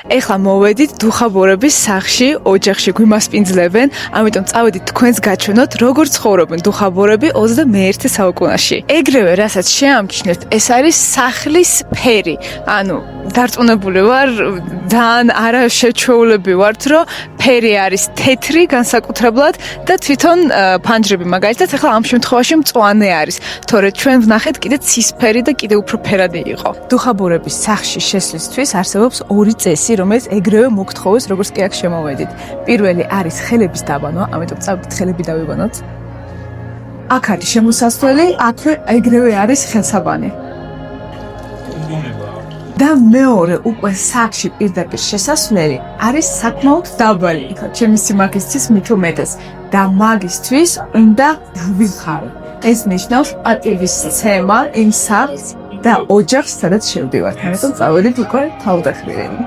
ეხლა მოვედით დუხაბორების სახლში, ოჯახში გვიმასპინძლებენ, ამიტომ წავედით თქვენს გაჩვენოთ, როგორ ცხოვრობენ დუხაბორები 21 საუკუნეში. ეგრევე, რასაც შეამჩნევთ, ეს არის სახლის ფერი. ანუ დარწმუნებული ვარ, ძალიან არაშეჩვეულები ვართ, რომ ფერი არის თეთრი განსაკუთრებულად და თვითონ ფანჯრები მაგალითად ეხლა ამ შემთხვევაში მწვანე არის, თორე ჩვენ ვნახეთ კიდე ცისფერი და კიდე უფრო ფერადი იყო. დუხაბორების სახლში შესვლისთვის არსებობს ორი წესი, რომელიც ეგრევე მოგთხოვეს, როგორც კი აქ შემოვედით. პირველი არის ხელების დაბანვა, ამიტომ წავედით ხელები დავიბანოთ. აქ არის შემოსასვლელი, აქვე ეგრევე არის ხელსაბანი. და მეორე უკვე სახლში პირდაპირ შესასვლელი არის საკმაოდ დაბალი. ჩემი სიმაღლისთვის მით უმეტეს და მაგისთვის უნდა დავიხარო. ეს ნიშნავს პატივისცემა იმ სახლს და ოჯახს, სადაც შევდივართ. ამიტომ წავედით უკვე თავდახრილები.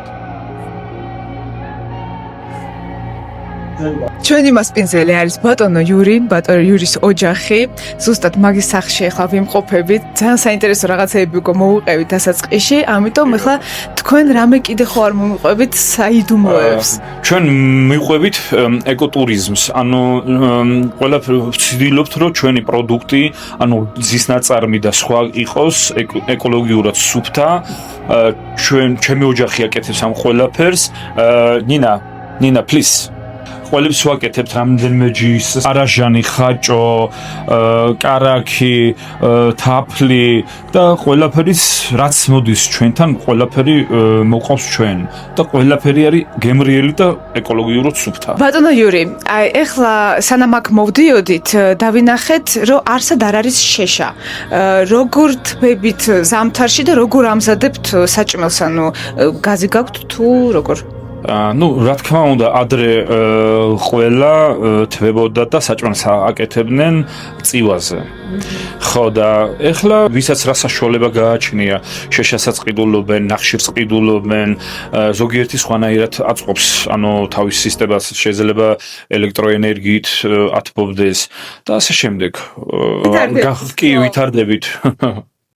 ჩვენი მასპინძელი არის ბატონო იური, ბატონო იურის ოჯახი. ზუსტად მაგის სახლში ახლა ვიმყოფებით. ძალიან საინტერესო რაღაცები უკვე მოვუყევით დასაწყისში, ამიტომ ახლა თქვენ რამე კიდე ხო არ მომიყვებით საიდუმლოებს? ჩვენ მივყვებით ეკოტურიზმს, ანუ ყველაფერი ვცდილობთ, რომ ჩვენი პროდუქტი, ანუ ძის ნაწარმი და სხვა იყოს ეკოლოგიურად სუფთა. ჩემი ოჯახი აკეთებს ამ ყველაფერს. ნინა, please. ყველებს ვაკეთებთ რამდენიმე ჯის, არაჟანი, ხაჭო, კარაქი, თაფლი და ყველაფერის რაც მოდის ჩვენთან, ყველაფერი მოყავს ჩვენ და ყველაფერი არის გემრიელი და ეკოლოგიურად სუფთა. ბატონო იური, ეხლა სანამ აქ მოვდიოდით, დავინახეთ, რომ არსად არ არის შეშა. როგორ თვებით ზამთარში და როგორ ამზადებთ საჭმელს, ანუ გაზი გაქვთ თუ როგორ? რა თქმა უნდა, ადრე ყველა თვებოდა და საჭმელს აკეთებდნენ წივაზე. ხო და ეხლა ვისაც რა საშუალება გააჩნია, შეშასაც ყიდულობენ, ნახშირს ყიდულობენ, ზოგიერთი სხვანაირად აწყობს, ანუ თავის სისტემას შეიძლება ელექტროენერგიით ათბობდეს და ასე შემდეგ. კი, ვითარდებით.